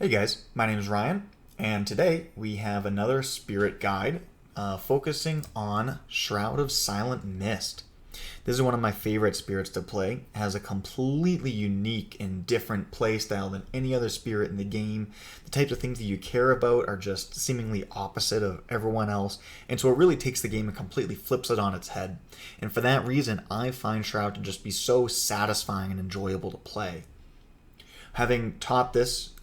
Hey guys, my name is Ryan, and today we have another spirit guide focusing on Shroud of Silent Mist. This is one of my favorite spirits to play. It has a completely unique and different playstyle than any other spirit in the game. The types of things that you care about are just seemingly opposite of everyone else, and so it really takes the game and completely flips it on its head. And for that reason, I find Shroud to just be so satisfying and enjoyable to play. Having taught this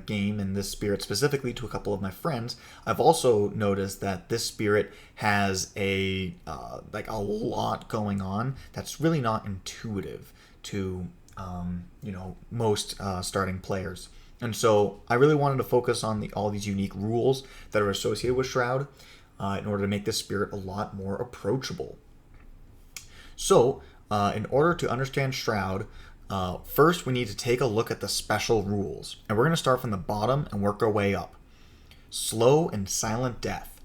game and this spirit specifically to a couple of my friends, I've also noticed that this spirit has a lot going on that's really not intuitive to most starting players. And so I really wanted to focus on all these unique rules that are associated with Shroud in order to make this spirit a lot more approachable. So in order to understand Shroud, first, we need to take a look at the special rules, and we're going to start from the bottom and work our way up. Slow and silent death.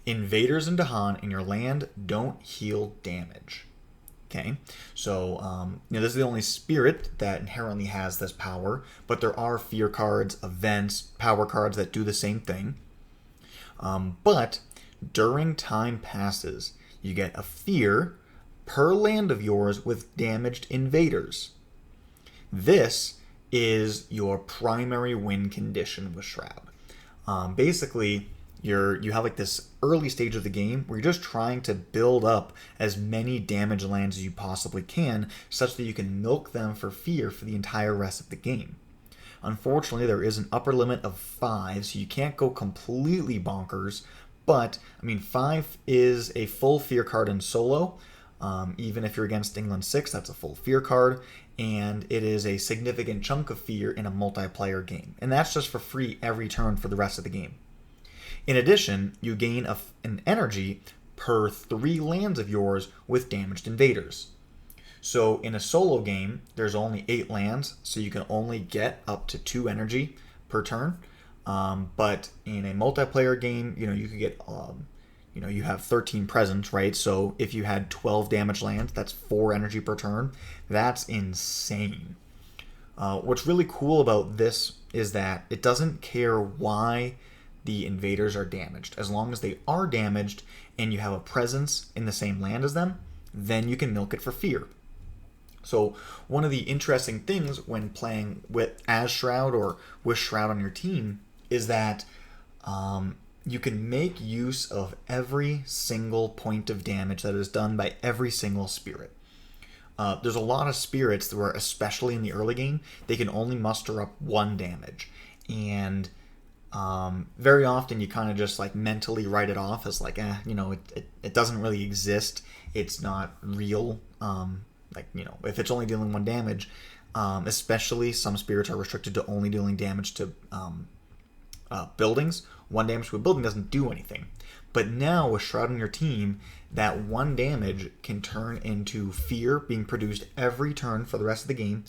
Invaders in Dahan in your land don't heal damage. Okay, so this is the only spirit that inherently has this power, but there are fear cards, events, power cards that do the same thing. But during time passes, you get a fear per land of yours with damaged invaders. This is your primary win condition with Shroud. Basically, you have like this early stage of the game where you're just trying to build up as many damage lands as you possibly can, such that you can milk them for fear for the entire rest of the game. Unfortunately, there is an upper limit of 5, so you can't go completely bonkers, but 5 is a full fear card in solo. Even if you're against England 6, that's a full fear card, and it is a significant chunk of fear in a multiplayer game. And that's just for free every turn for the rest of the game. In addition, you gain an energy per 3 lands of yours with damaged invaders. So in a solo game, there's only 8 lands, so you can only get up to 2 energy per turn. But in a multiplayer game, you could get... you have 13 presence, right? So if you had 12 damage lands, that's 4 energy per turn. That's insane. What's really cool about this is that it doesn't care why the invaders are damaged. As long as they are damaged and you have a presence in the same land as them, then you can milk it for fear. So one of the interesting things when playing as Shroud or with Shroud on your team is that you can make use of every single point of damage that is done by every single spirit. There's a lot of spirits where, especially in the early game, they can only muster up 1 damage. And very often you kind of just like mentally write it off as like, it doesn't really exist. It's not real. If it's only dealing 1 damage, especially some spirits are restricted to only dealing damage to buildings. 1 damage to a building doesn't do anything. But now with Shroud on your team, that 1 damage can turn into fear being produced every turn for the rest of the game,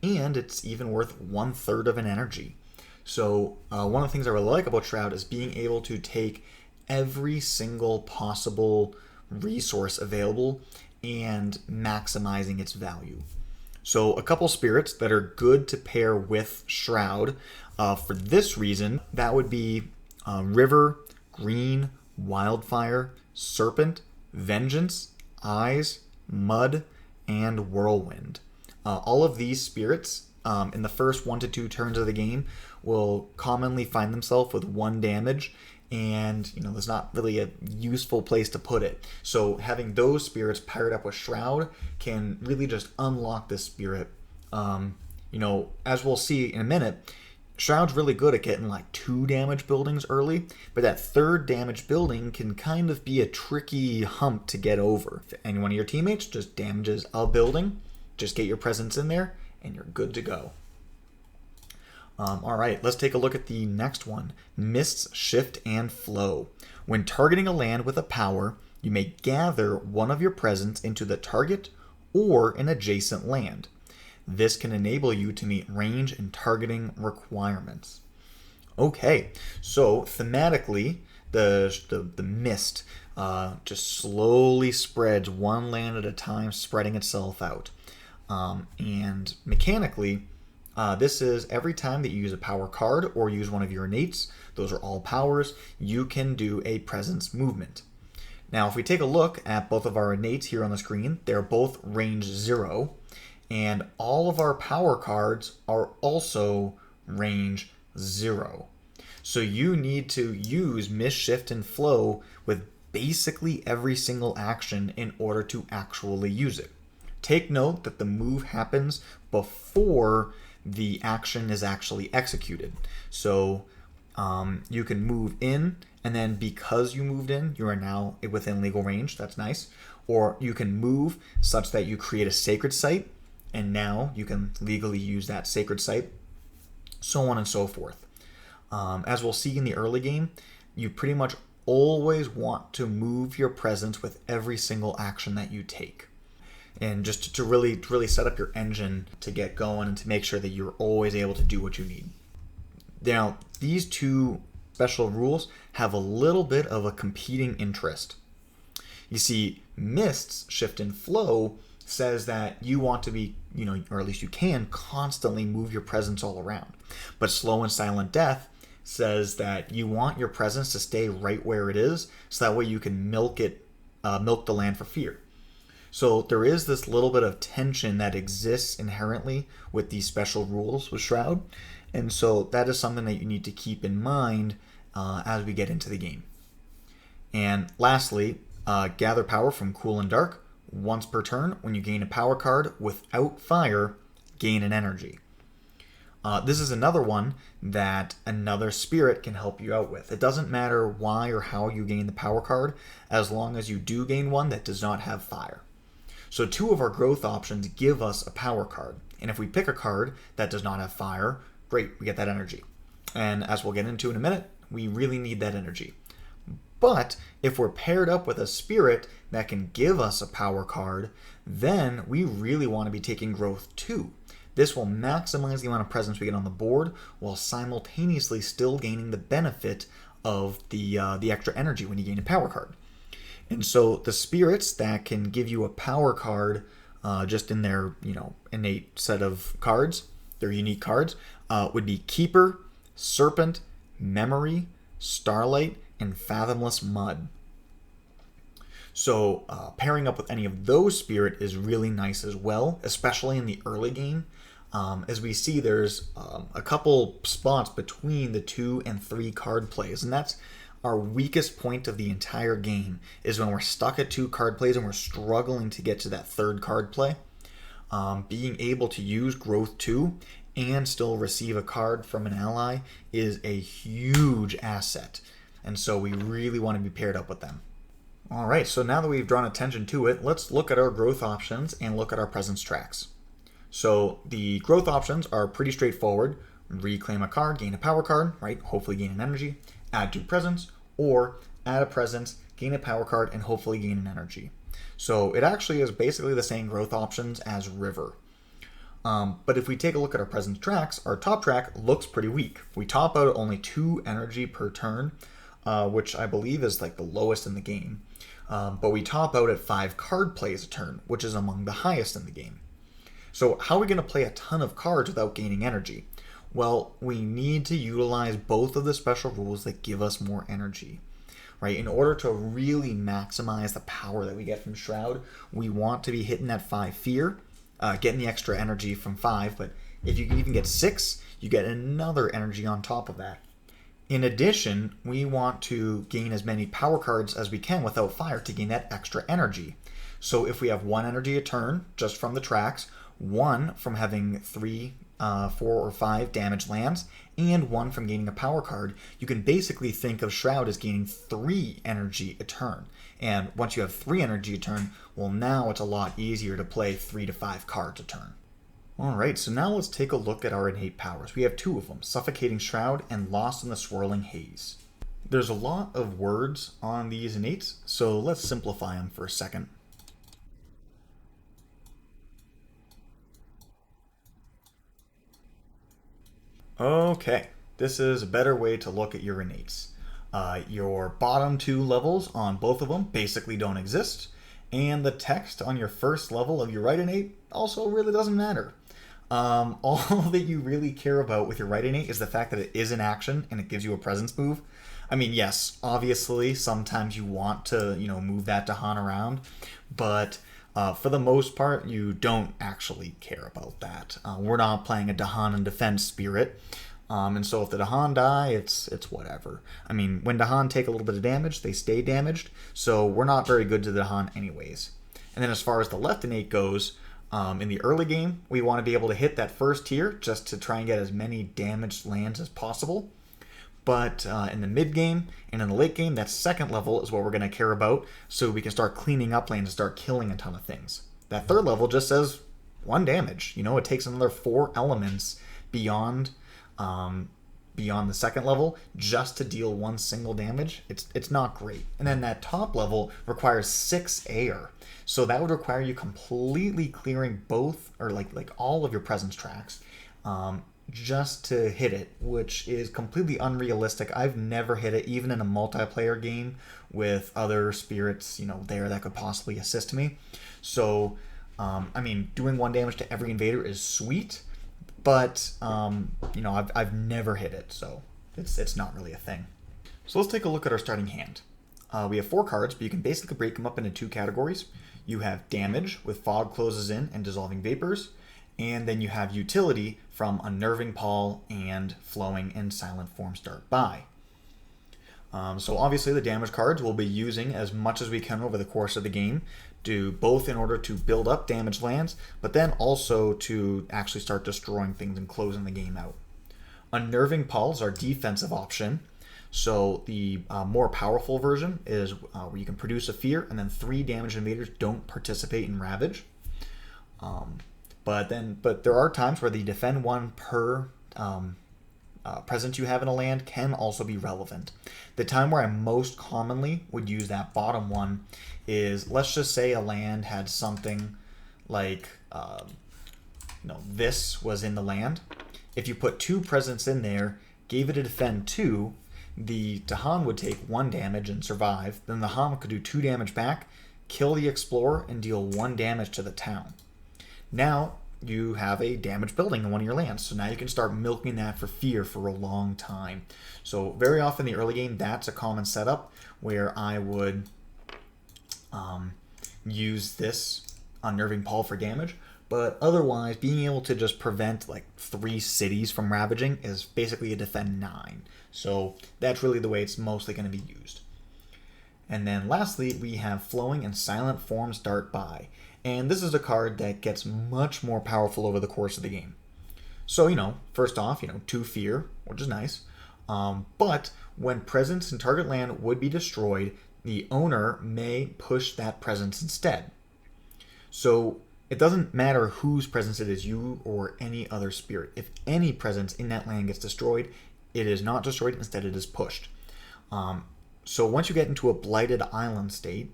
and it's even worth 1/3 of an energy. So one of the things I really like about Shroud is being able to take every single possible resource available and maximizing its value. So a couple spirits that are good to pair with Shroud for this reason, that would be River, Green, Wildfire, Serpent, Vengeance, Eyes, Mud, and Whirlwind. All of these spirits in the first 1 to 2 turns of the game will commonly find themselves with 1 damage, and there's not really a useful place to put it. So having those spirits paired up with Shroud can really just unlock this spirit. As we'll see in a minute, Shroud's really good at getting like 2 damage buildings early, but that 3rd damage building can kind of be a tricky hump to get over. If any one of your teammates just damages a building, just get your presence in there and you're good to go. Alright, let's take a look at the next one. Mists, Shift, and Flow. When targeting a land with a power, you may gather one of your presence into the target or an adjacent land. This can enable you to meet range and targeting requirements. Okay, so thematically, the mist just slowly spreads 1 land at a time, spreading itself out. And mechanically, This is every time that you use a power card or use one of your innates, those are all powers, you can do a presence movement. Now, if we take a look at both of our innates here on the screen, they're both range 0, and all of our power cards are also range 0. So you need to use Miss, Shift, and Flow with basically every single action in order to actually use it. Take note that the move happens before the action is actually executed. So you can move in, and then because you moved in, you are now within legal range. That's nice. Or you can move such that you create a sacred site, and now you can legally use that sacred site, so on and so forth. As we'll see in the early game, you pretty much always want to move your presence with every single action that you take. And just to really set up your engine to get going and to make sure that you're always able to do what you need. Now, these two special rules have a little bit of a competing interest. You see, Mist's Shift and Flow says that you want to be, or at least you can, constantly move your presence all around. But Slow and Silent Death says that you want your presence to stay right where it is, so that way you can milk the land for fear. So there is this little bit of tension that exists inherently with these special rules with Shroud, and so that is something that you need to keep in mind as we get into the game. And lastly, gather power from Cool and Dark. Once per turn, when you gain a power card without fire, gain an energy. This is another one that another spirit can help you out with. It doesn't matter why or how you gain the power card, as long as you do gain one that does not have fire. So 2 of our growth options give us a power card. And if we pick a card that does not have fire, great, we get that energy. And as we'll get into in a minute, we really need that energy. But if we're paired up with a spirit that can give us a power card, then we really want to be taking growth 2. This will maximize the amount of presence we get on the board while simultaneously still gaining the benefit of the extra energy when you gain a power card. And so the spirits that can give you a power card just in their innate set of cards, their unique cards, would be Keeper, Serpent, Memory, Starlight, and Fathomless Mud. So pairing up with any of those spirit is really nice as well, especially in the early game. As we see, there's a couple spots between the 2 and 3 card plays, and that's our weakest point of the entire game, is when we're stuck at 2 card plays and we're struggling to get to that 3rd card play. Being able to use Growth 2 and still receive a card from an ally is a huge asset, and so we really want to be paired up with them. Alright, so now that we've drawn attention to it, let's look at our growth options and look at our presence tracks. So the growth options are pretty straightforward. Reclaim a card, gain a power card, right? Hopefully gain an energy. Add 2 presence, or add a presence, gain a power card, and hopefully gain an energy. So it actually is basically the same growth options as River. But if we take a look at our presence tracks, our top track looks pretty weak. We top out at only 2 energy per turn, which I believe is like the lowest in the game. But we top out at 5 card plays a turn, which is among the highest in the game. So how are we going to play a ton of cards without gaining energy? Well, we need to utilize both of the special rules that give us more energy, right? In order to really maximize the power that we get from Shroud, we want to be hitting that 5 fear, getting the extra energy from 5, but if you can even get 6, you get another energy on top of that. In addition, we want to gain as many power cards as we can without fire to gain that extra energy. So if we have 1 energy a turn, just from the tracks, 1 from having 3, 4, or 5 damage lands, and 1 from gaining a power card, you can basically think of Shroud as gaining 3 energy a turn. And once you have 3 energy a turn, well, now it's a lot easier to play 3 to 5 cards a turn. Alright, so now let's take a look at our innate powers. We have 2 of them, Suffocating Shroud and Lost in the Swirling Haze. There's a lot of words on these innates, so let's simplify them for a second. Okay, this is a better way to look at your innates. Your bottom 2 levels on both of them basically don't exist, and the text on your first level of your right innate also really doesn't matter. All that you really care about with your right innate is the fact that it is in action and it gives you a presence move. I mean, yes, obviously, sometimes you want to, move that Dahan around, but for the most part, you don't actually care about that. We're not playing a Dahan and defense spirit, and so if the Dahan die, it's whatever. I mean, when Dahan take a little bit of damage, they stay damaged, so we're not very good to the Dahan anyways. And then as far as the left innate goes, in the early game, we want to be able to hit that first tier just to try and get as many damaged lands as possible. But in the mid game and in the late game, that second level is what we're going to care about, so we can start cleaning up lands and start killing a ton of things. That third level just says 1 damage. It takes another 4 elements beyond the second level just to deal 1 single damage. It's not great. And then that top level requires 6 air. So that would require you completely clearing both, or like all of your presence tracks, just to hit it, which is completely unrealistic. I've never hit it, even in a multiplayer game with other spirits, there that could possibly assist me. So, I mean, doing 1 damage to every invader is sweet, but I've never hit it, so it's not really a thing. So let's take a look at our starting hand. We have 4 cards, but you can basically break them up into 2 categories. You have damage with Fog Closes In and Dissolving Vapors, and then you have utility from Unnerving Pall and Flowing and Silent Form Start By. So obviously the damage cards we'll be using as much as we can over the course of the game, both in order to build up damaged lands, but then also to actually start destroying things and closing the game out. Unnerving Pall is our defensive option. So the more powerful version is where you can produce a fear, and then 3 damaged invaders don't participate in Ravage. But there are times where the defend 1 per presence you have in a land can also be relevant. The time where I most commonly would use that bottom one is, let's just say a land had something like this was in the land. If you put 2 presence in there, gave it a defend 2, the Dahan would take 1 damage and survive. Then the Dahan could do 2 damage back, kill the Explorer, and deal 1 damage to the town. Now you have a damaged building in one of your lands, so now you can start milking that for fear for a long time. So very often in the early game, that's a common setup where I would use this Unnerving Pall for damage. But otherwise, being able to just prevent like 3 cities from ravaging is basically a defend 9. So that's really the way it's mostly going to be used. And then lastly, we have Flowing and Silent Form Start By. And this is a card that gets much more powerful over the course of the game. So, first off, 2 fear, which is nice. But when presence in target land would be destroyed, the owner may push that presence instead. So it doesn't matter whose presence it is, you or any other spirit. If any presence in that land gets destroyed, it is not destroyed, instead it is pushed. So once you get into a blighted island state,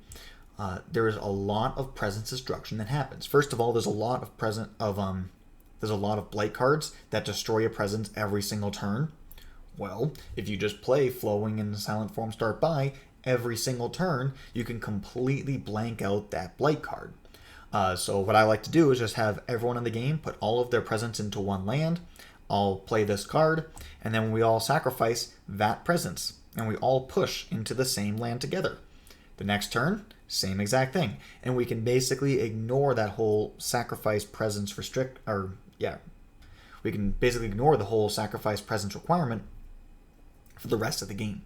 there is a lot of presence destruction that happens. First of all, there's a lot of blight cards that destroy a presence every single turn. Well, if you just play Flowing and Silent Form Start By every single turn, you can completely blank out that blight card. So what I like to do is just have everyone in the game put all of their presence into 1 land. I'll play this card, and then we all sacrifice that presence, and we all push into the same land together. The next turn, same exact thing, and we can basically ignore that whole sacrifice presence we can basically ignore the whole sacrifice presence requirement for the rest of the game.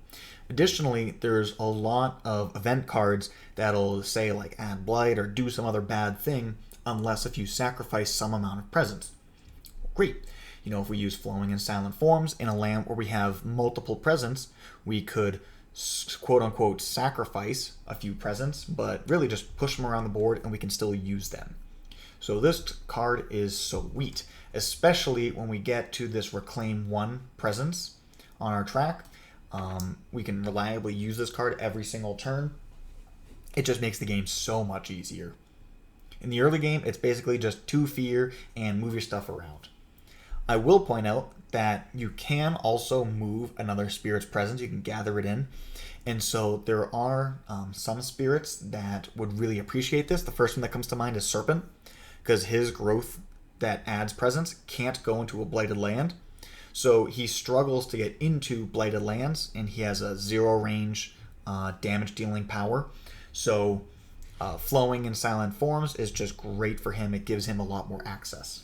Additionally, there's a lot of event cards that'll say like add blight or do some other bad thing unless if you sacrifice some amount of presence. Great. If we use Flowing and Silent Forms in a land where we have multiple presence, we could quote-unquote sacrifice a few presence, but really just push them around the board and we can still use them. So this card is sweet, especially when we get to this Reclaim 1 presence on our track. We can reliably use this card every single turn. It just makes the game so much easier. In the early game, it's basically just 2 fear and move your stuff around. I will point out that you can also move another spirit's presence. You can gather it in. And so there are some spirits that would really appreciate this. The first one that comes to mind is Serpent, because his growth that adds presence can't go into a blighted land. So he struggles to get into blighted lands, and he has a 0 range damage dealing power. So flowing in silent forms is just great for him. It gives him a lot more access.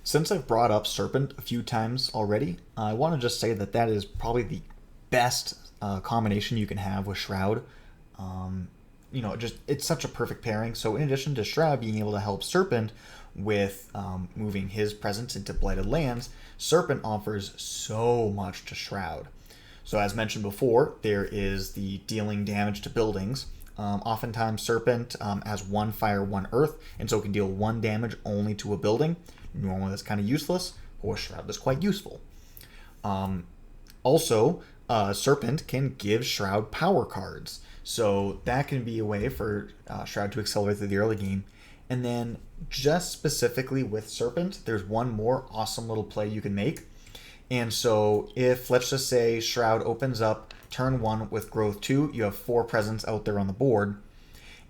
Since I've brought up Serpent a few times already, I want to just say that that is probably the best combination you can have with Shroud. It's such a perfect pairing. So in addition to Shroud being able to help Serpent with moving his presence into blighted lands, Serpent offers so much to Shroud. So as mentioned before, there is the dealing damage to buildings. Oftentimes Serpent has 1 fire, 1 earth, and so it can deal 1 damage only to a building. Normally that's kind of useless, but with Shroud that's quite useful. Also, Serpent can give Shroud power cards. So that can be a way for Shroud to accelerate through the early game. And then just specifically with Serpent, there's one more awesome little play you can make. And so if, let's just say, Shroud opens up turn 1 with growth 2, you have 4 presence out there on the board.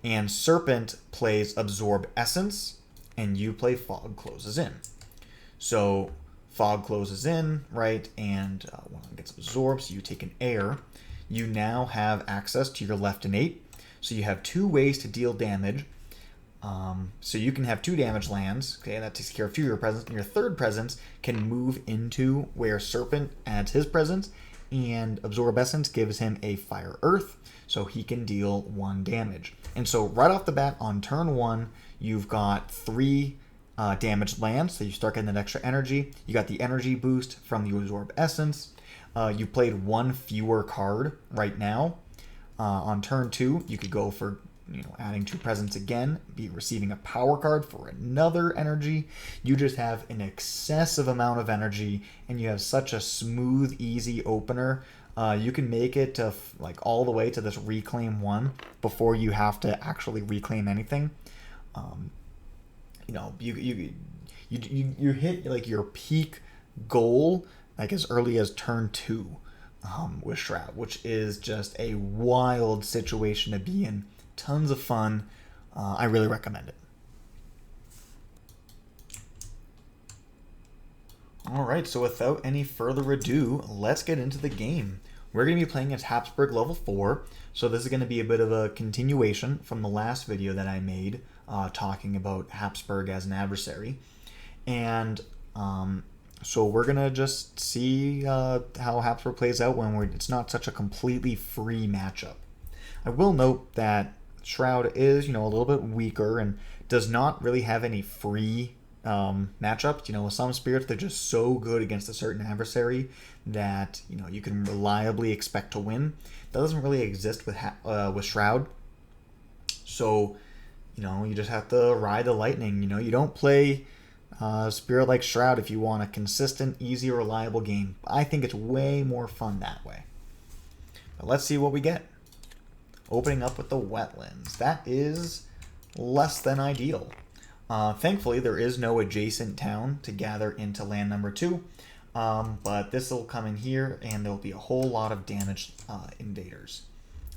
And Serpent plays Absorb Essence, and you play Fog Closes In. So Fog closes in, right? And one gets absorbed, so you take an air. You now have access to your left innate. So you have 2 ways to deal damage. So you can have 2 damage lands. Okay, that takes care of 2 of your presence. And your third presence can move into where Serpent adds his presence. And Absorb Essence gives him a Fire Earth. So he can deal 1 damage. And so right off the bat on turn 1, you've got 3 damaged lands, so you start getting that extra energy. You got the energy boost from the Absorb Essence. You played 1 fewer card right now. On turn 2, you could go for adding 2 presence again, be receiving a power card for another energy. You just have an excessive amount of energy, and you have such a smooth, easy opener. You can make it to all the way to this reclaim 1 before you have to actually reclaim anything. You hit like your peak goal like as early as turn 2 with Shroud, which is just a wild situation to be in. Tons of fun. I really recommend it. Alright, so without any further ado, let's get into the game. We're going to be playing as Habsburg level 4, so this is going to be a bit of a continuation from the last video that I made talking about Habsburg as an adversary. And so we're going to just see how Habsburg plays out when it's not such a completely free matchup. I will note that Shroud is, a little bit weaker and does not really have any free matchups. With some spirits, they're just so good against a certain adversary that you can reliably expect to win. That doesn't really exist with Shroud. So you just have to ride the lightning. You don't play spirit like Shroud if you want a consistent, easy, reliable game. I think it's way more fun that way. But let's see what we get. Opening up with the wetlands. That is less than ideal. Thankfully, there is no adjacent town to gather into land number 2, but this will come in here, and there'll be a whole lot of damaged invaders.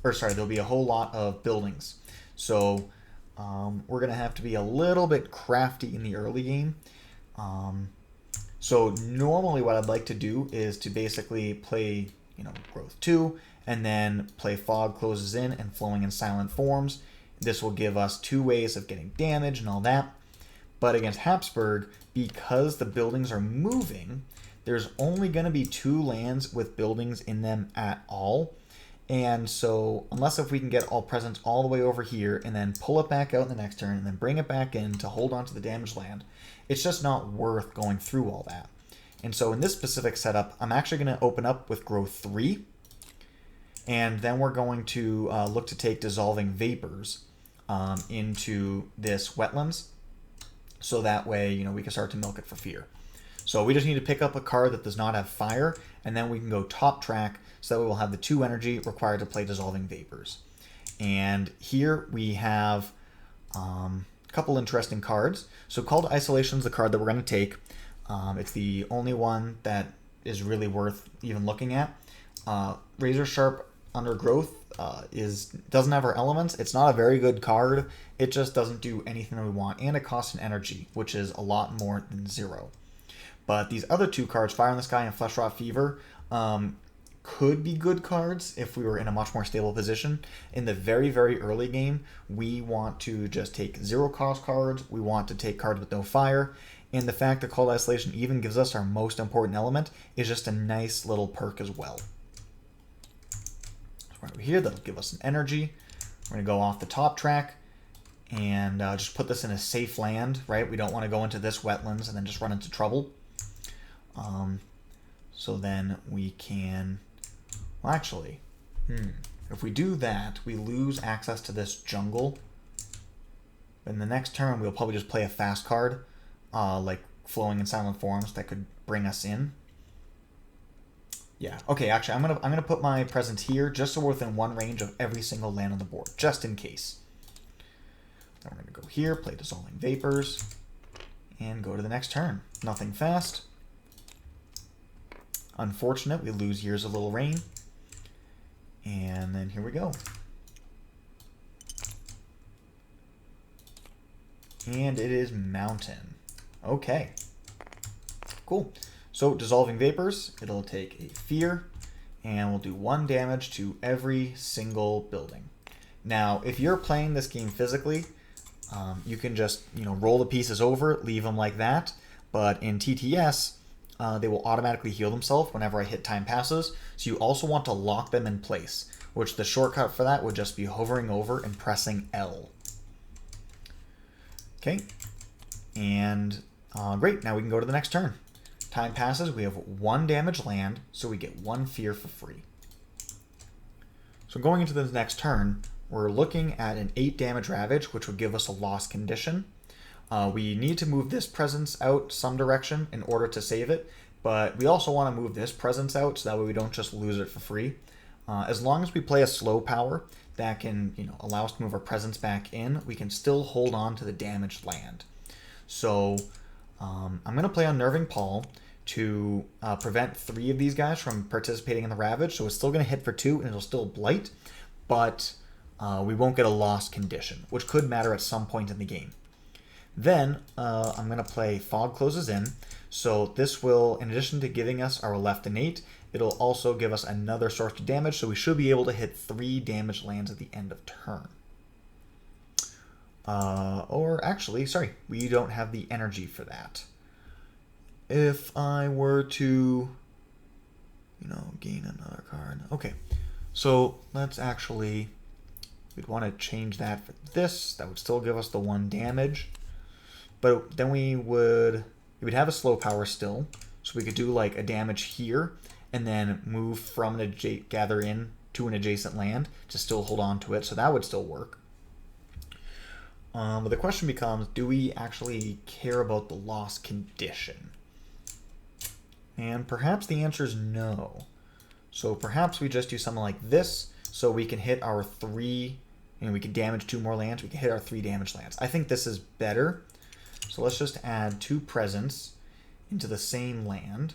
There'll be a whole lot of buildings. So we're going to have to be a little bit crafty in the early game. So normally what I'd like to do is to basically play, growth 2, and then play Fog Closes In and Flowing in Silent Forms. This will give us 2 ways of getting damage and all that. But against Habsburg, because the buildings are moving, there's only going to be 2 lands with buildings in them at all. And so unless if we can get all presence all the way over here and then pull it back out in the next turn and then bring it back in to hold on to the damaged land, it's just not worth going through all that. And so in this specific setup, I'm actually going to open up with growth 3. And then we're going to look to take Dissolving Vapors into this wetlands. So that way, we can start to milk it for fear. So we just need to pick up a card that does not have fire, and then we can go top track so that we will have the 2 energy required to play Dissolving Vapors. And here we have a couple interesting cards. So Call to Isolation is the card that we're going to take. It's the only one that is really worth even looking at. Razor Sharp Undergrowth doesn't have our elements. It's not a very good card. It just doesn't do anything that we want, and it costs an energy, which is a lot more than 0. But these other 2 cards, Fire in the Sky and Fleshrot Fever, could be good cards if we were in a much more stable position. In the very, very early game, we want to just take 0-cost cards. We want to take cards with no fire. And the fact that Cold Isolation even gives us our most important element is just a nice little perk as well. So right over here, that'll give us an energy. We're going to go off the top track and just put this in a safe land, right? We don't want to go into this wetlands and then just run into trouble. So then we can... Well, actually, if we do that, we lose access to this jungle. In the next turn, we'll probably just play a fast card, like Flowing in Silent Forms, that could bring us in. Yeah. Okay. Actually, I'm gonna put my presence here just so we're within 1 range of every single land on the board, just in case. Then we're gonna go here, play Dissolving Vapors, and go to the next turn. Nothing fast. Unfortunate, we lose Years of Little Rain. And then here we go. And it is Mountain. Okay. Cool. So Dissolving Vapors, it'll take a Fear, and we'll do 1 damage to every single building. Now, if you're playing this game physically, you can just roll the pieces over, leave them like that. But in TTS, they will automatically heal themselves whenever I hit Time Passes. So you also want to lock them in place, which the shortcut for that would just be hovering over and pressing L. Okay, and great. Now we can go to the next turn. Time passes. We have 1 damage land, so we get 1 fear for free. So going into the next turn, we're looking at an 8 damage Ravage, which would give us a lost condition. We need to move this presence out some direction in order to save it, but we also want to move this presence out so that way we don't just lose it for free. As long as we play a slow power that can allow us to move our presence back in, we can still hold on to the damaged land. So I'm going to play Unnerving Paw to prevent 3 of these guys from participating in the Ravage. So it's still going to hit for 2 and it'll still blight, but we won't get a lost condition, which could matter at some point in the game. Then I'm going to play Fog Closes In. So this will, in addition to giving us our left innate, it'll also give us another source of damage. So we should be able to hit 3 damage lands at the end of turn. Or actually, sorry, we don't have the energy for that. If I were to, gain another card. Okay, so let's actually, we'd want to change that for this. That would still give us the 1 damage. But then we'd have a slow power still. So we could do like a damage here and then move from gather in to an adjacent land to still hold on to it. So that would still work. But the question becomes, do we actually care about the lost condition? And perhaps the answer is no. So perhaps we just do something like this so we can hit our 3, we can damage 2 more lands. We can hit our 3 damage lands. I think this is better. So let's just add 2 presence into the same land.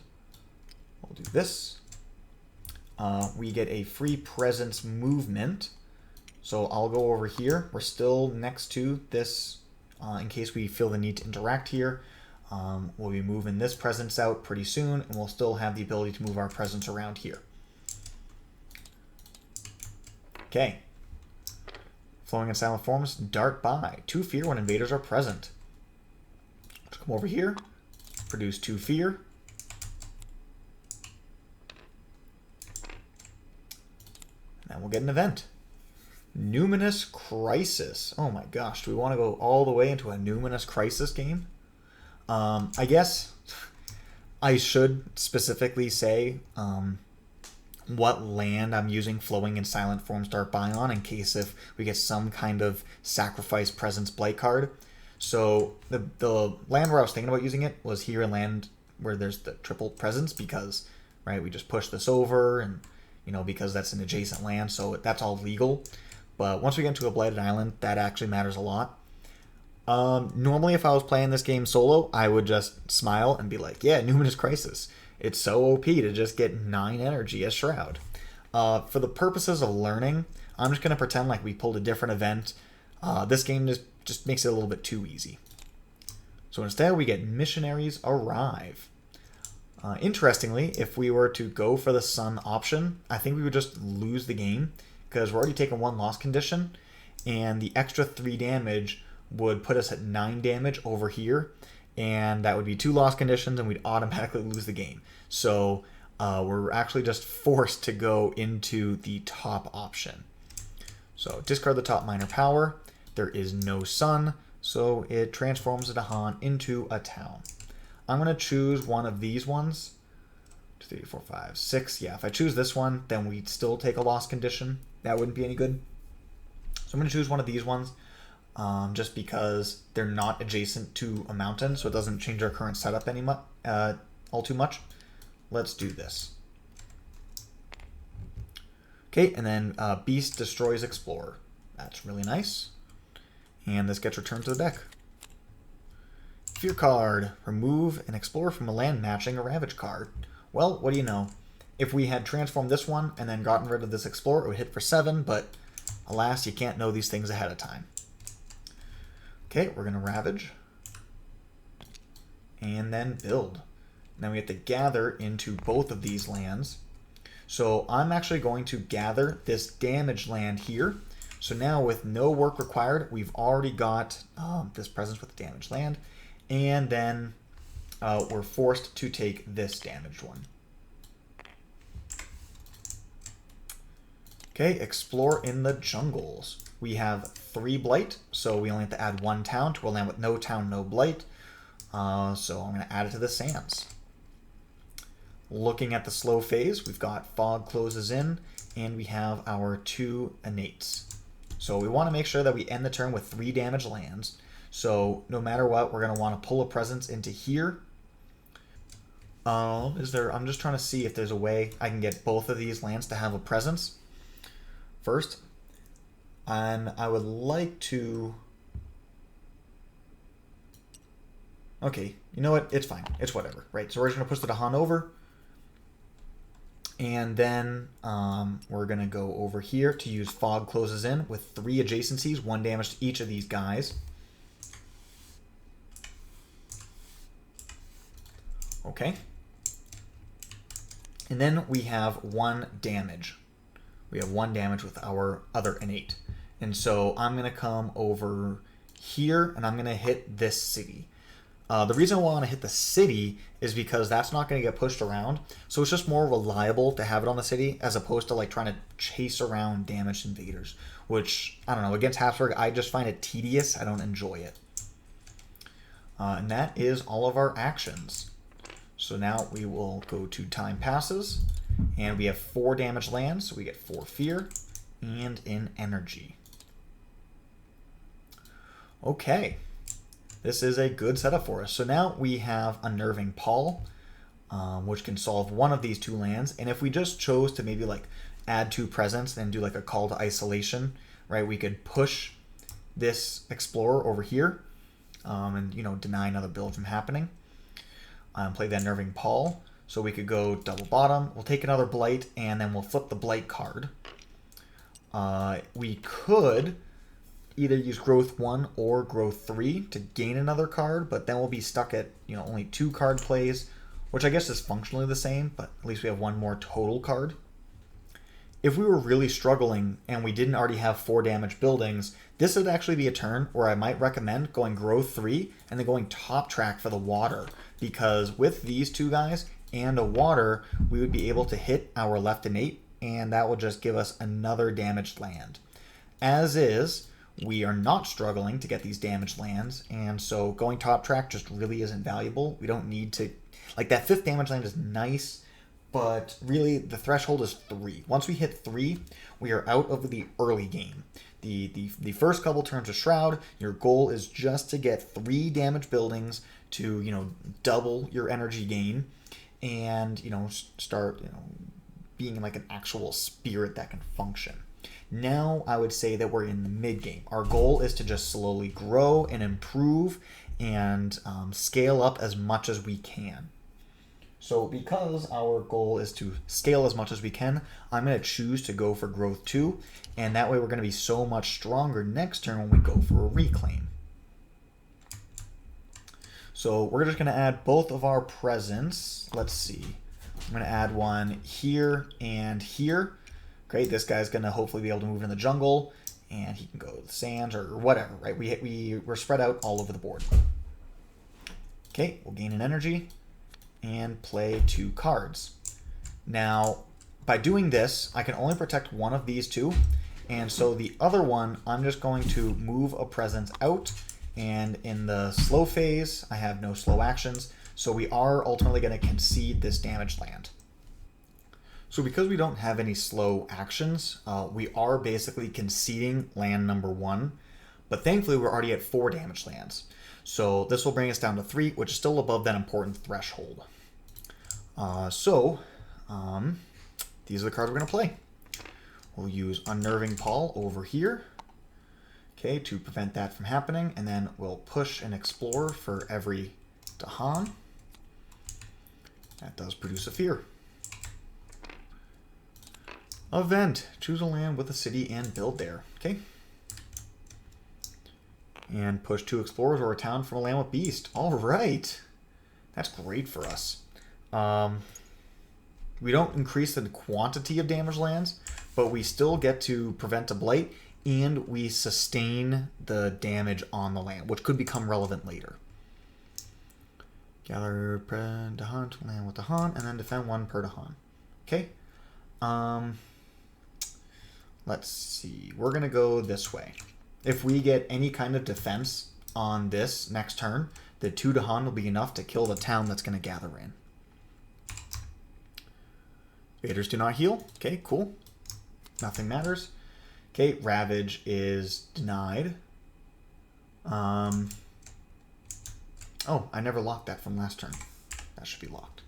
We'll do this. We get a free presence movement. So I'll go over here. We're still next to this in case we feel the need to interact here. We'll be moving this presence out pretty soon, and we'll still have the ability to move our presence around here. Okay. Flowing in Silent Forms, Dart by. 2 fear when invaders are present. Let's come over here, produce 2 fear. And we'll get an event. Numinous Crisis. Oh my gosh, do we want to go all the way into a Numinous Crisis game? I guess I should specifically say what land I'm using Flowing in Silent Forms Dart by on in case if we get some kind of Sacrifice Presence Blight card. So the land where I was thinking about using it was here in land where there's the triple presence because, right, we just push this over and, because that's an adjacent land, so that's all legal. But once we get into a blighted island, that actually matters a lot. Normally, if I was playing this game solo, I would just smile and be like, yeah, Numinous Crisis. It's so OP to just get 9 energy as Shroud. For the purposes of learning, I'm just going to pretend like we pulled a different event. This game just makes it a little bit too easy. So instead, we get missionaries arrive. Interestingly, if we were to go for the sun option, I think we would just lose the game because we're already taking 1 loss condition, and the extra 3 damage would put us at 9 damage over here, and that would be 2 loss conditions, and we'd automatically lose the game. So we're actually just forced to go into the top option. So discard the top minor power. There is no sun, so it transforms the Dahan into a town. I'm going to choose one of these ones. 2, 3, 4, 5, 6. Yeah, if I choose this one, then we'd still take a loss condition. That wouldn't be any good. So I'm going to choose one of these ones just because they're not adjacent to a mountain, so it doesn't change our current setup all too much. Let's do this. Okay, and then Beast destroys Explorer. That's really nice. And this gets returned to the deck. Fear card. Remove an Explorer from a land matching a Ravage card. Well, what do you know? If we had transformed this one and then gotten rid of this Explorer, it would hit for 7, but alas, you can't know these things ahead of time. Okay, we're going to Ravage. And then build. Now we have to gather into both of these lands. So I'm actually going to gather this damaged land here. So now with no work required, we've already got this presence with the damaged land. And then we're forced to take this damaged one. Okay, explore in the jungles. We have 3 blight, so we only have to add 1 town to a land with no town, no blight. So I'm going to add it to the sands. Looking at the slow phase, we've got fog closes in, and we have our 2 innates. So we want to make sure that we end the turn with 3 damaged lands. So no matter what, we're going to want to pull a presence into here. I'm just trying to see if there's a way I can get both of these lands to have a presence first. And I would like to... Okay, you know what? It's fine. It's whatever, right? So we're just going to push the Dahan over. And then we're going to go over here to use Fog Closes In with 3 adjacencies, 1 damage to each of these guys. Okay. And then we have 1 damage. We have 1 damage with our other innate. And so I'm going to come over here and I'm going to hit this city. The reason why I want to hit the city is because that's not going to get pushed around. So it's just more reliable to have it on the city as opposed to like trying to chase around damaged invaders, which, I don't know, against Habsburg, I just find it tedious. I don't enjoy it. And that is all of our actions. So now we will go to Time Passes, and we have 4 damaged lands, so we get 4 fear and an energy. Okay. This is a good setup for us. So now we have Unnerving Pall, which can solve one of these 2 lands. And if we just chose to maybe like add 2 presence and do like a call to isolation, right? We could push this Explorer over here and, you know, deny another build from happening. Play the Unnerving Pall. So we could go double bottom. We'll take another Blight and then we'll flip the Blight card. We could either use growth 1 or growth 3 to gain another card, but then we'll be stuck at, you know, only 2 card plays, which I guess is functionally the same, but at least we have 1 more total card. If we were really struggling and we didn't already have 4 damage buildings, this would actually be a turn where I might recommend going growth 3 and then going top track for the water, because with these 2 guys and a water, we would be able to hit our left innate, and that will just give us another damaged land. As is, we are not struggling to get these damaged lands, and so going top track just really isn't valuable. We don't need to... Like, that 5th damage land is nice, but really the threshold is 3. Once we hit 3, we are out of the early game. The first couple turns of Shroud, your goal is just to get 3 damage buildings to, you know, double your energy gain, and, you know, start, you know, being like an actual spirit that can function. Now I would say that we're in the mid game. Our goal is to just slowly grow and improve and scale up as much as we can. So because our goal is to scale as much as we can, I'm going to choose to go for growth 2, and that way we're going to be so much stronger next turn when we go for a reclaim. So we're just going to add both of our presents. Let's see. I'm going to add one here and here. Great, this guy's going to hopefully be able to move in the jungle, and he can go to the sands or whatever, right? We're spread out all over the board. Okay, we'll gain an energy and play 2 cards. Now, by doing this, I can only protect one of these 2, and so the other one, I'm just going to move a presence out, and in the slow phase, I have no slow actions, so we are ultimately going to concede this damaged land. So because we don't have any slow actions, we are basically conceding land number 1, but thankfully we're already at 4 damaged lands. So this will bring us down to 3, which is still above that important threshold. These are the cards we're going to play. We'll use Unnerving Paw over here, okay, to prevent that from happening, and then we'll push and explore for every Dahan. That does produce a fear. Event. Choose a land with a city and build there. Okay. And push 2 explorers or a town from a land with beast. All right. That's great for us. We don't increase the quantity of damaged lands, but we still get to prevent a blight, and we sustain the damage on the land, which could become relevant later. Gather Dahan to land with Dahan, and then defend 1 per Dahan. Okay. Let's see. We're going to go this way. If we get any kind of defense on this next turn, the 2 Dahan will be enough to kill the town that's going to gather in. Invaders do not heal. Okay, cool. Nothing matters. Okay, Ravage is denied. Oh, I never locked that from last turn. That should be locked.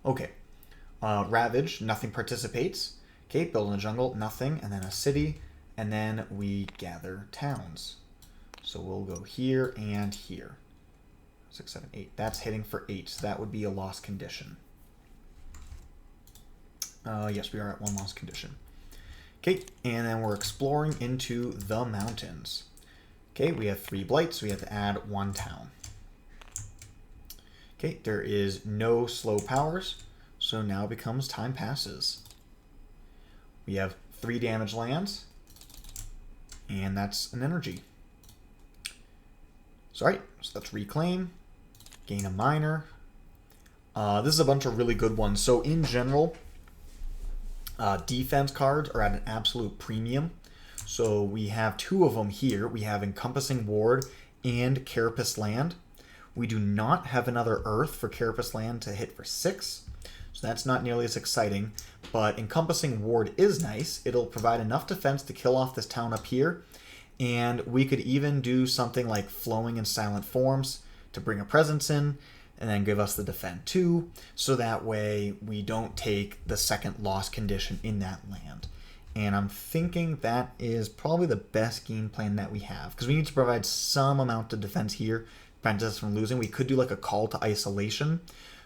Okay. Ravage, nothing participates. Okay, build in a jungle, nothing, and then a city, and then we gather towns. So we'll go here and here. 6, 7, 8. That's hitting for 8, so that would be a lost condition. Yes, we are at 1 lost condition. Okay, and then we're exploring into the mountains. Okay, we have 3 blights, so we have to add 1 town. Okay, there is no slow powers, so now it becomes time passes. We have 3 damaged lands, and that's an energy. So, alright, so let's reclaim, gain a minor. This is a bunch of really good ones. So in general, defense cards are at an absolute premium. So we have 2 of them here. We have Encompassing Ward and Carapace Land. We do not have another Earth for Carapace Land to hit for 6. So that's not nearly as exciting, but Encompassing Ward is nice. It'll provide enough defense to kill off this town up here, and we could even do something like Flowing in Silent Forms to bring a presence in, and then give us the defend too, so that way we don't take the second loss condition in that land. And I'm thinking that is probably the best game plan that we have, because we need to provide some amount of defense here to prevent us from losing. We could do like a call to isolation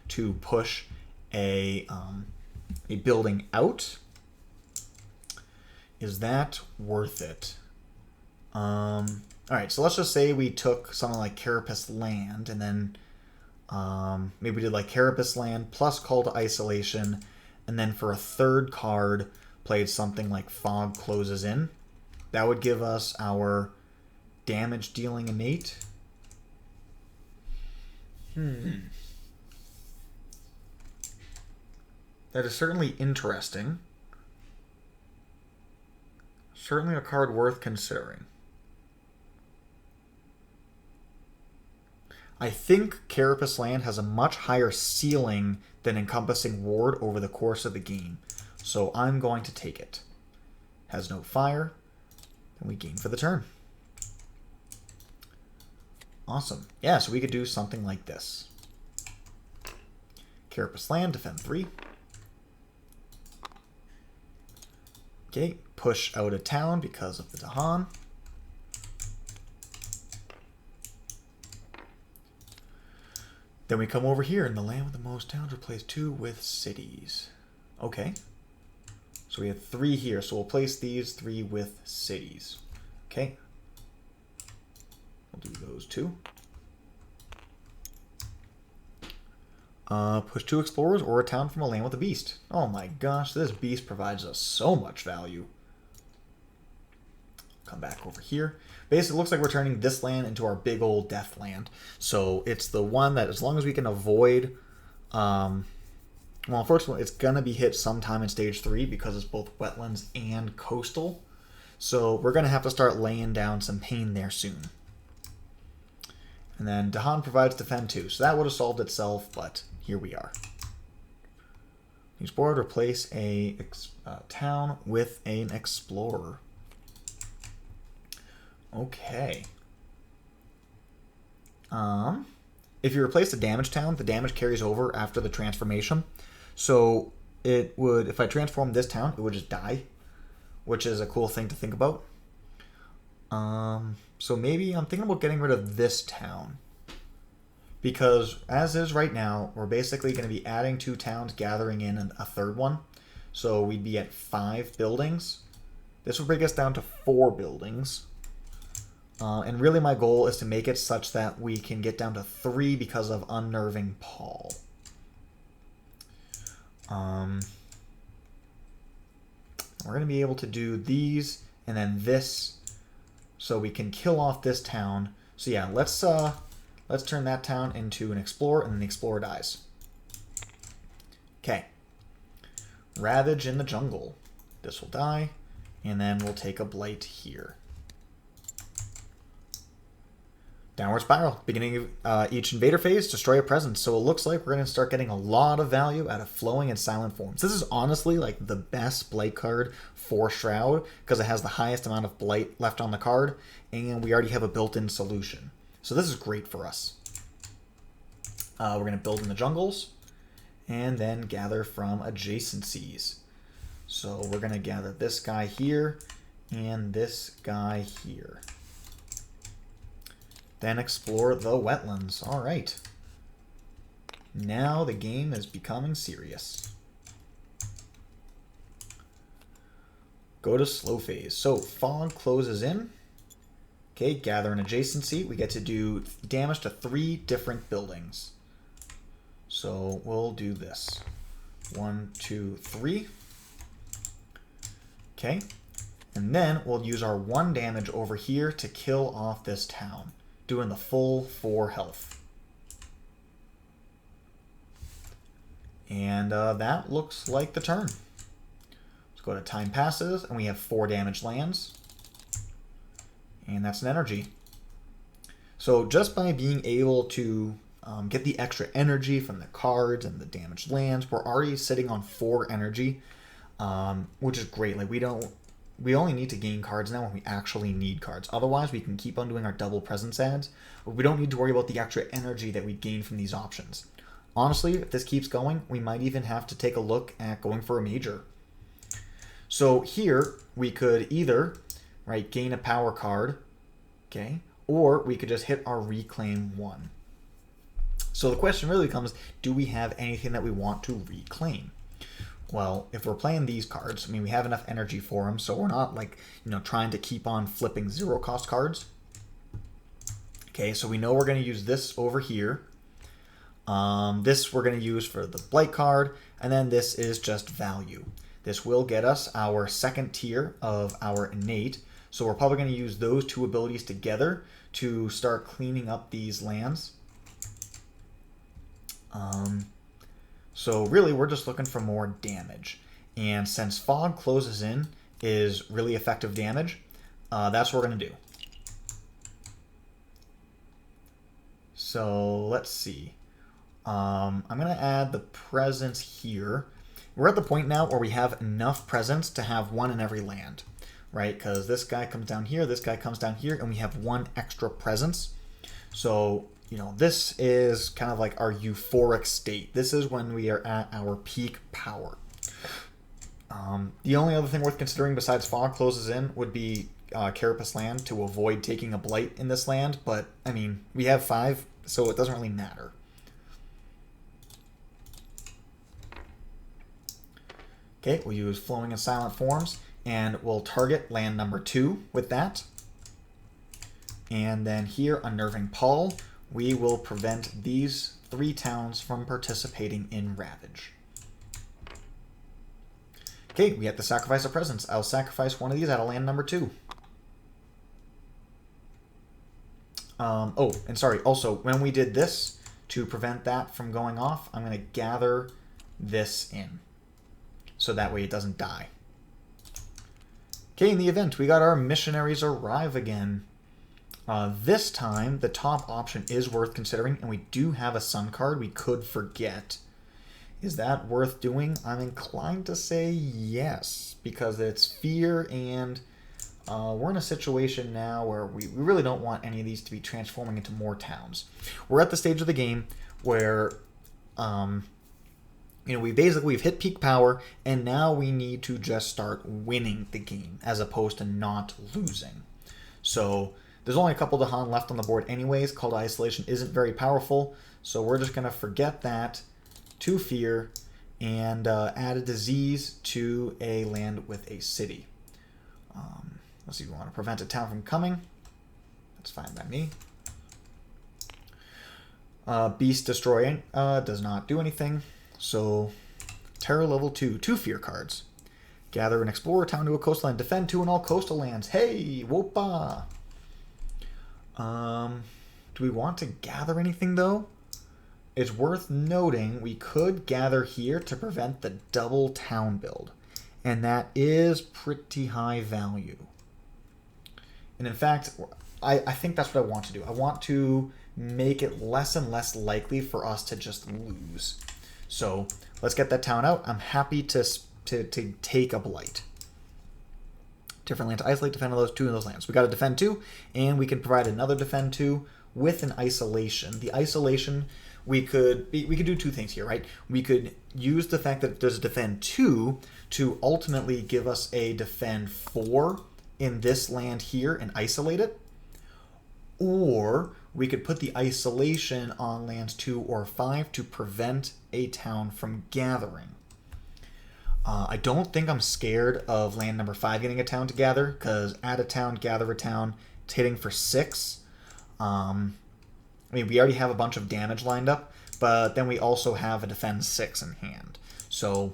to push a building out. Is that worth it? All right, so let's just say we took something like Carapace Land, and then maybe we did like Carapace Land plus call to isolation, and then for a 3rd card played something like Fog Closes In. That would give us our damage dealing innate. That is certainly interesting. Certainly a card worth considering. I think Carapace Land has a much higher ceiling than Encompassing Ward over the course of the game, so I'm going to take it. Has no fire, and we gain for the turn. Awesome. Yeah, so we could do something like this. Carapace Land, defend 3. Okay, push out a town because of the Dahan. Then we come over here, and the land with the most towns replace 2 with cities. Okay. So we have 3 here, so we'll place these 3 with cities. Okay. We'll do those 2. Push 2 explorers or a town from a land with a beast. Oh my gosh, this beast provides us so much value. Come back over here. Basically, it looks like we're turning this land into our big old death land. So it's the one that, as long as we can avoid... well, unfortunately, it's going to be hit sometime in Stage 3 because it's both wetlands and coastal. So we're going to have to start laying down some pain there soon. And then Dahan provides defend 2. So that would have solved itself, but here we are. Explorer, replace a town with an explorer. Okay. If you replace the damage town, the damage carries over after the transformation. So it would, if I transform this town, it would just die, which is a cool thing to think about. So maybe I'm thinking about getting rid of this town. Because as is right now, we're basically going to be adding 2 towns, gathering in a 3rd one. So we'd be at 5 buildings. This would bring us down to 4 buildings. And really my goal is to make it such that we can get down to 3 because of unnerving Paul. We're going to be able to do these and then this so we can kill off this town. So yeah, let's turn that town into an explorer, and then the explorer dies. Okay. Ravage in the jungle. This will die, and then we'll take a blight here. Downward spiral. Beginning of each invader phase, destroy a presence. So it looks like we're going to start getting a lot of value out of flowing and silent forms. This is honestly like the best blight card for Shroud because it has the highest amount of blight left on the card, and we already have a built-in solution. So this is great for us. We're going to build in the jungles and then gather from adjacencies. So we're going to gather this guy here and this guy here. Then explore the wetlands. All right. Now the game is becoming serious. Go to slow phase. So fog closes in. Okay, gather an adjacency. We get to do damage to 3 different buildings. So we'll do this. 1, 2, 3. Okay. And then we'll use our 1 damage over here to kill off this town, doing the full 4 health. And that looks like the turn. Let's go to time passes, and we have 4 damage lands. And that's an energy. So just by being able to get the extra energy from the cards and the damaged lands, we're already sitting on 4 energy, which is great. Like we only need to gain cards now when we actually need cards. Otherwise, we can keep on doing our double presence ads, but we don't need to worry about the extra energy that we gain from these options. Honestly, if this keeps going, we might even have to take a look at going for a major. So here, we could either gain a power card, okay, or we could just hit our reclaim 1. So the question really becomes, do we have anything that we want to reclaim? Well, if we're playing these cards, I mean, we have enough energy for them, so we're not trying to keep on flipping 0-cost cards. Okay, so we know we're going to use this over here. This we're going to use for the blight card, and then this is just value. This will get us our 2nd tier of our innate, so we're probably going to use those 2 abilities together to start cleaning up these lands. So really, we're just looking for more damage. And since fog closes in is really effective damage, that's what we're going to do. So let's see. I'm going to add the presence here. We're at the point now where we have enough presence to have 1 in every land, right? Because this guy comes down here, this guy comes down here, and we have 1 extra presence. So, this is kind of like our euphoric state. This is when we are at our peak power. The only other thing worth considering besides fog closes in would be Carapace land to avoid taking a blight in this land. But, I mean, we have 5, so it doesn't really matter. Okay, we'll use Flowing and Silent Forms, and we'll target land number 2 with that. And then here, Unnerving Pull, we will prevent these 3 towns from participating in Ravage. Okay, we have to sacrifice a presence. I'll sacrifice one of these out of land number 2. Oh, and sorry, also, when we did this, to prevent that from going off, I'm going to gather this in. So that way it doesn't die. Okay, in the event, we got our missionaries arrive again. This time, the top option is worth considering, and we do have a sun card we could forget. Is that worth doing? I'm inclined to say yes, because it's fear, and we're in a situation now where we really don't want any of these to be transforming into more towns. We're at the stage of the game where we've hit peak power, and now we need to just start winning the game as opposed to not losing. So there's only a couple Dahan left on the board anyways. Call to Isolation isn't very powerful, so we're just going to forget that to fear and add a disease to a land with a city. Let's see, we want to prevent a town from coming. That's fine by me. Beast Destroying does not do anything. So, Terror level 2, 2 fear cards. Gather an explorer town to a coastline. Defend 2 in all coastal lands. Hey, whoopah! Do we want to gather anything, though? It's worth noting we could gather here to prevent the double town build. And that is pretty high value. And in fact, I think that's what I want to do. I want to make it less and less likely for us to just lose. So let's get that town out. I'm happy to take a blight. Different land to isolate, defend those 2 of those lands. We got to defend 2, and we can provide another defend 2 with an isolation. The isolation, we could do 2 things here, right? We could use the fact that there's a defend 2 to ultimately give us a defend 4 in this land here and isolate it. Or we could put the isolation on lands 2 or 5 to prevent a town from gathering. I don't think I'm scared of land number 5 getting a town to gather, because add a town, gather a town, it's hitting for 6. We already have a bunch of damage lined up, but then we also have a defend 6 in hand. So,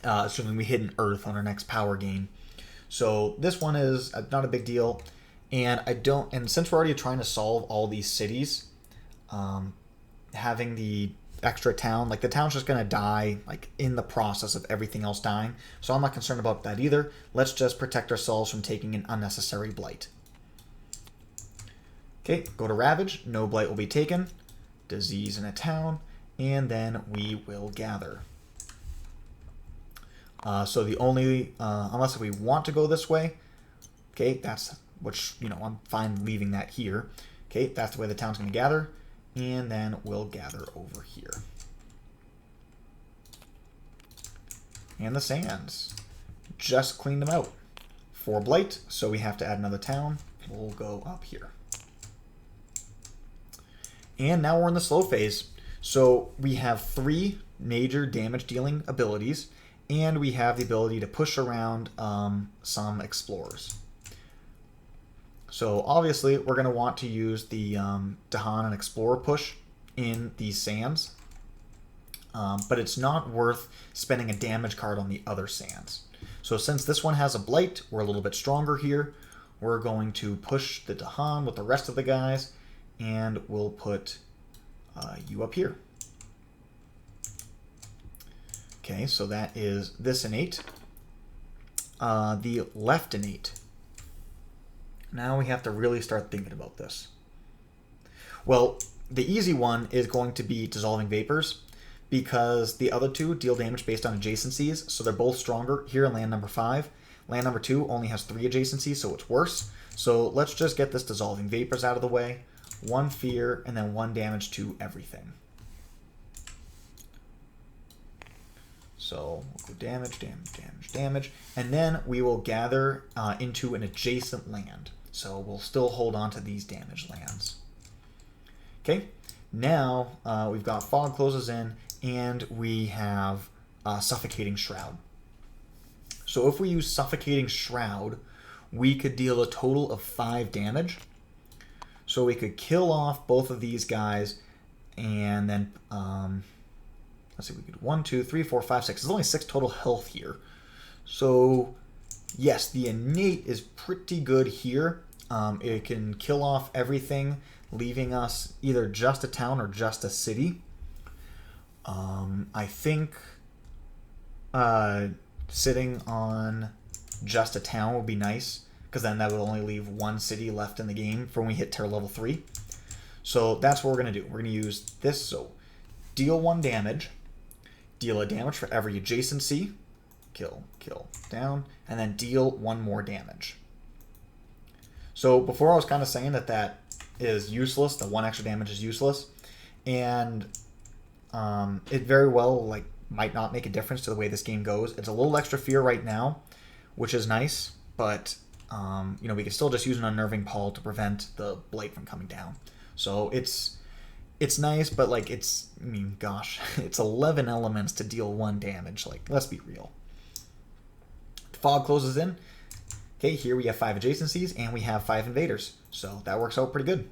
assuming we hit an Earth on our next power gain. So this one is not a big deal. And since we're already trying to solve all these cities, having the extra town, the town's just going to die, in the process of everything else dying. So I'm not concerned about that either. Let's just protect ourselves from taking an unnecessary blight. Okay, go to Ravage. No blight will be taken. Disease in a town. And then we will gather. So the only, unless we want to go this way, okay, I'm fine leaving that here. Okay, that's the way the town's going to gather. And then we'll gather over here. And the sands. Just cleaned them out. 4 blight, so we have to add another town. We'll go up here. And now we're in the slow phase. So we have 3 major damage dealing abilities, and we have the ability to push around some explorers. So obviously we're going to want to use the Dahan and Explorer push in these sands, but it's not worth spending a damage card on the other sands. So since this one has a blight, we're a little bit stronger here. We're going to push the Dahan with the rest of the guys, and we'll put you up here. Okay, so that is this innate. The left innate. Now we have to really start thinking about this. Well, the easy one is going to be Dissolving Vapors, because the other 2 deal damage based on adjacencies, so they're both stronger here in land number 5. Land number 2 only has 3 adjacencies, so it's worse. So let's just get this Dissolving Vapors out of the way. 1 fear, and then 1 damage to everything. So we'll go damage, damage, damage, damage, and then we will gather into an adjacent land. So we'll still hold on to these damaged lands. Okay, now we've got Fog closes in, and we have Suffocating Shroud. So if we use Suffocating Shroud, we could deal a total of 5 damage. So we could kill off both of these guys, and then, let's see, we could 1, 2, 3, 4, 5, 6. There's only 6 total health here. So, yes, the Innate is pretty good here. It can kill off everything, leaving us either just a town or just a city. I think sitting on just a town would be nice, because then that would only leave 1 city left in the game for when we hit Terror level 3. So that's what we're going to do. We're going to use this. So deal 1 damage, deal a damage for every adjacency, kill, down, and then deal 1 more damage. So before I was kind of saying that is useless, the 1 extra damage is useless, and it very well might not make a difference to the way this game goes. It's a little extra fear right now, which is nice, but we can still just use an unnerving pall to prevent the blight from coming down. So it's nice, but it's 11 elements to deal 1 damage. Let's be real. Fog closes in. Okay, here we have 5 adjacencies and we have 5 invaders, so that works out pretty good.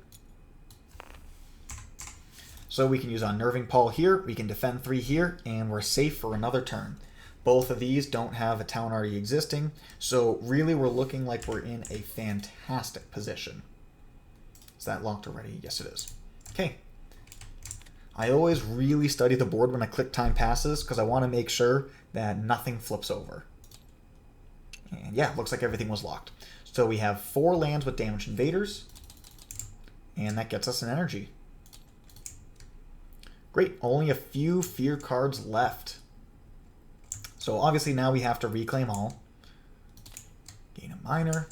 So we can use unnerving pall here, we can defend 3 here, and we're safe for another turn. Both of these don't have a town already existing, so really we're looking like we're in a fantastic position. Is that locked already? Yes, it is. Okay. I always really study the board when I click time passes, because I want to make sure that nothing flips over. And yeah, looks like everything was locked. So we have 4 lands with damaged invaders, and that gets us an energy. Great, only a few fear cards left. So obviously now we have to reclaim all. Gain a minor.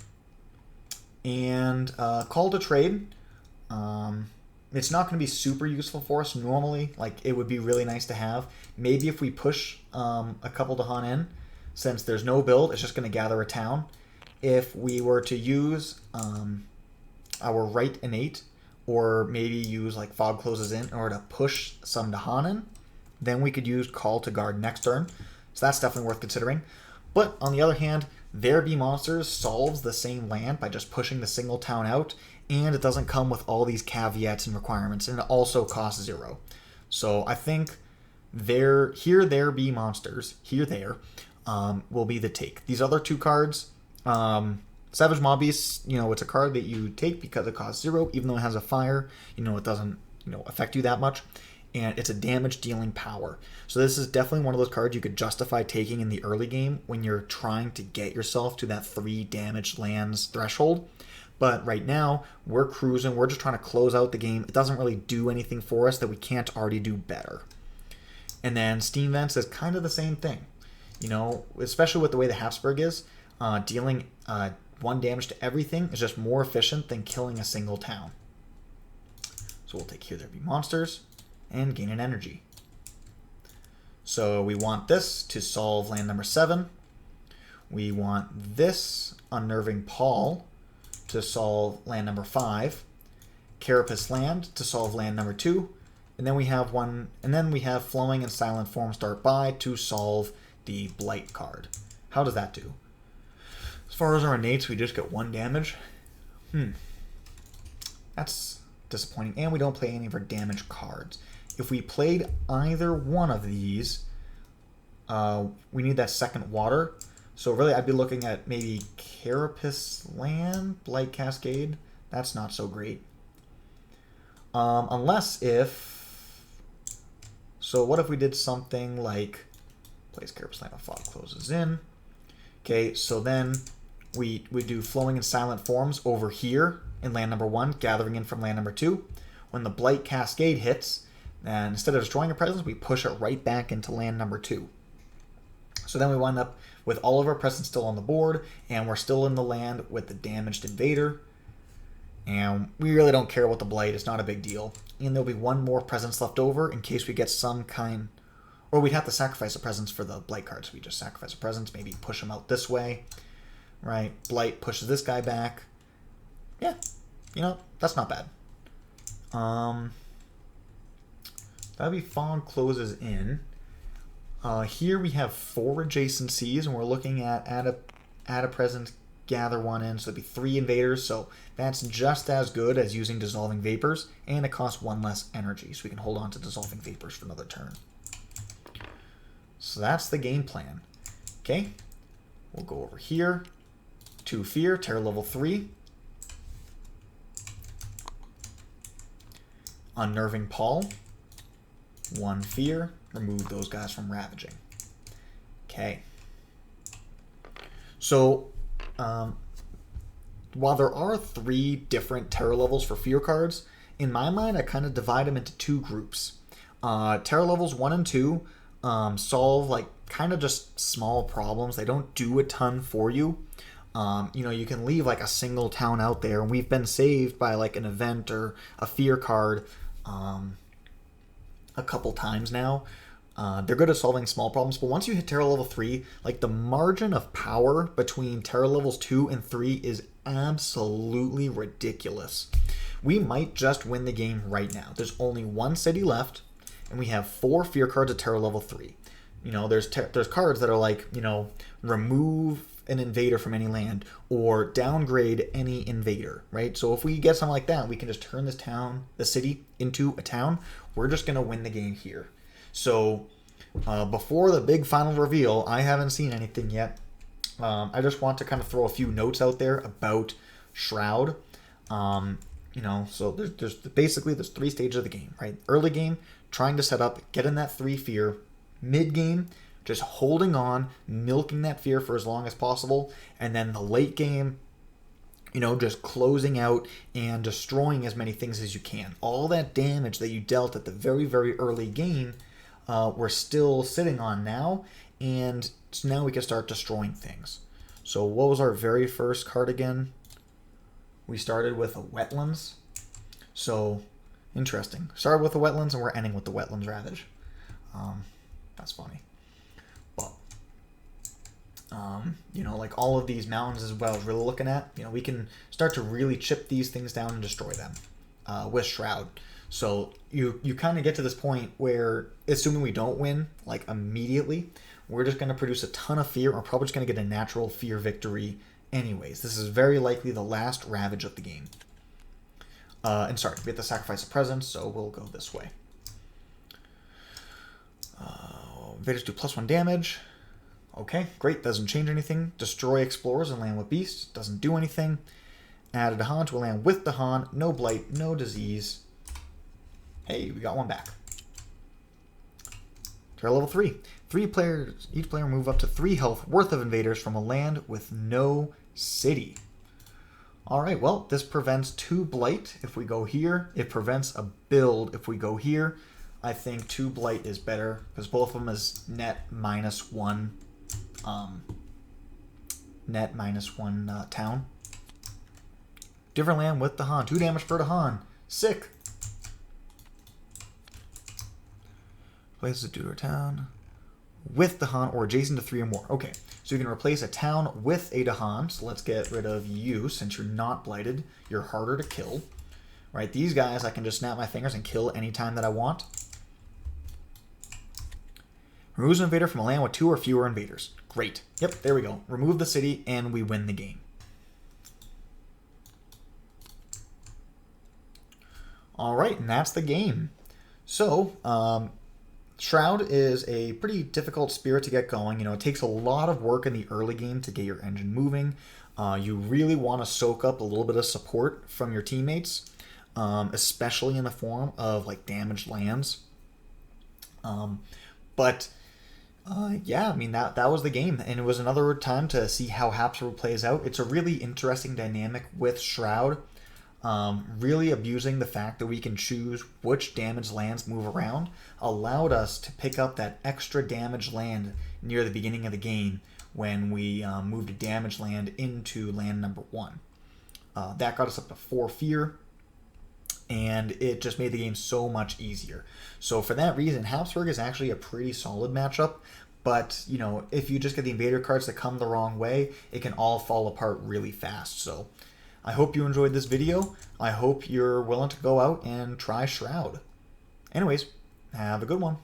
And call to trade. It's not going to be super useful for us normally. It would be really nice to have. Maybe if we push a couple to Han in, since there's no build, it's just going to gather a town. If we were to use our right Innate, or maybe use Fog closes in order to push some to Han in, then we could use Call to Guard next turn. So that's definitely worth considering. But on the other hand, There Be Monsters solves the same land by just pushing the single town out, and it doesn't come with all these caveats and requirements, and it also costs 0. So I think There Be Monsters, will be the take. These other 2 cards, Savage Mob Beast, it's a card that you take because it costs 0, even though it has a fire, it doesn't, affect you that much. And it's a damage dealing power. So this is definitely one of those cards you could justify taking in the early game when you're trying to get yourself to that 3 damaged lands threshold. But right now, we're cruising, we're just trying to close out the game. It doesn't really do anything for us that we can't already do better. And then Steam Vents is kind of the same thing. Especially with the way the Habsburg is, dealing 1 damage to everything is just more efficient than killing a single town. So we'll take Here There Be Monsters and gain an energy. So we want this to solve land number 7. We want this Unnerving Pall to solve land number 5. Carapace Land to solve land number 2. And then we have Flowing and Silent Form Start By to solve the Blight card. How does that do? As far as our innates, we just get 1 damage. That's disappointing. And we don't play any of our damage cards. If we played either one of these, we need that second water. So really, I'd be looking at maybe Carapace Land, Blight Cascade. That's not so great. Unless if... So what if we did something like... Plays Carapace Land, Fog closes in. Okay, so then we do Flowing and Silent Forms over here in land number 1, gathering in from land number 2. When the Blight Cascade hits, and instead of destroying a presence, we push it right back into land number 2. So then we wind up with all of our presence still on the board, and we're still in the land with the damaged invader. And we really don't care about the Blight, it's not a big deal. And there'll be 1 more presence left over in case we get some kind... Or we'd have to sacrifice a presence for the Blight cards. We just sacrifice a presence, maybe push them out this way. Right? Blight pushes this guy back. Yeah, that's not bad. That'd be Fog closes in. Here we have 4 adjacencies, and we're looking at add a presence, gather 1 in, so it'd be 3 invaders, so that's just as good as using dissolving vapors, and it costs 1 less energy, so we can hold on to dissolving vapors for another turn. So that's the game plan. Okay, we'll go over here. 2 fear, terror level 3. Unnerving Paul. 1 fear, remove those guys from ravaging. Okay. So, while there are 3 different terror levels for fear cards, in my mind I kind of divide them into 2 groups. Terror levels 1 and 2 solve like kind of just small problems. They don't do a ton for you. You can leave like a single town out there, and we've been saved by like an event or a fear card a couple times now. They're good at solving small problems, but once you hit terror level 3, like the margin of power between terror levels 2 and 3 is absolutely ridiculous. We might just win the game right now. There's only 1 city left, and we have 4 fear cards at terror level 3. There's cards that are like, remove an invader from any land or downgrade any invader, right? So if we get something like that, we can just turn the city into a town. We're just going to win the game here. So before the big final reveal, I haven't seen anything yet. I just want to kind of throw a few notes out there about Shroud. So there's 3 stages of the game, right? Early game, trying to set up, get in that 3 fear. Mid game, just holding on, milking that fear for as long as possible. And then the late game, just closing out and destroying as many things as you can. All that damage that you dealt at the very, very early game, we're still sitting on now. And so now we can start destroying things. So what was our very first card again? We started with a wetlands. So interesting. Started with the wetlands and we're ending with the wetlands ravage. That's funny. But, like all of these mountains is what I was really looking at. We can start to really chip these things down and destroy them with Shroud. So you kind of get to this point where, assuming we don't win, like immediately, we're just going to produce a ton of fear. We're probably just going to get a natural fear victory anyways. This is very likely the last ravage of the game. We have to sacrifice a presence, so we'll go this way. Invaders do +1 damage. Okay, great. Doesn't change anything. Destroy explorers and land with beasts. Doesn't do anything. Add a Dahan to a land with Dahan. No blight, no disease. Hey, we got 1 back. Terror level 3. 3 players, each player move up to 3 health worth of invaders from a land with no city. Alright, well, this prevents 2 blight if we go here. It prevents a build if we go here. I think 2 blight is better because both of them is net -1 town. Different land with Dahan. 2 damage per Dahan. Sick. Places a dude or town with Dahan or adjacent to 3 or more. Okay, so you can replace a town with a Dahan. So let's get rid of you since you're not blighted. You're harder to kill. Right, these guys I can just snap my fingers and kill anytime that I want. Removes an invader from a land with 2 or fewer invaders. Great. Yep, there we go. Remove the city and we win the game. Alright, and that's the game. So, Shroud is a pretty difficult spirit to get going. It takes a lot of work in the early game to get your engine moving. You really want to soak up a little bit of support from your teammates, especially in the form of like damaged lands. That was the game, and it was another time to see how Habsburg plays out. It's a really interesting dynamic with Shroud, really abusing the fact that we can choose which damaged lands move around, allowed us to pick up that extra damaged land near the beginning of the game when we moved a damaged land into land number 1. That got us up to 4 fear, and it just made the game so much easier. So for that reason, Habsburg is actually a pretty solid matchup, but if you just get the invader cards that come the wrong way, it can all fall apart really fast. So I hope you enjoyed this video. I hope you're willing to go out and try Shroud. Anyways, have a good one.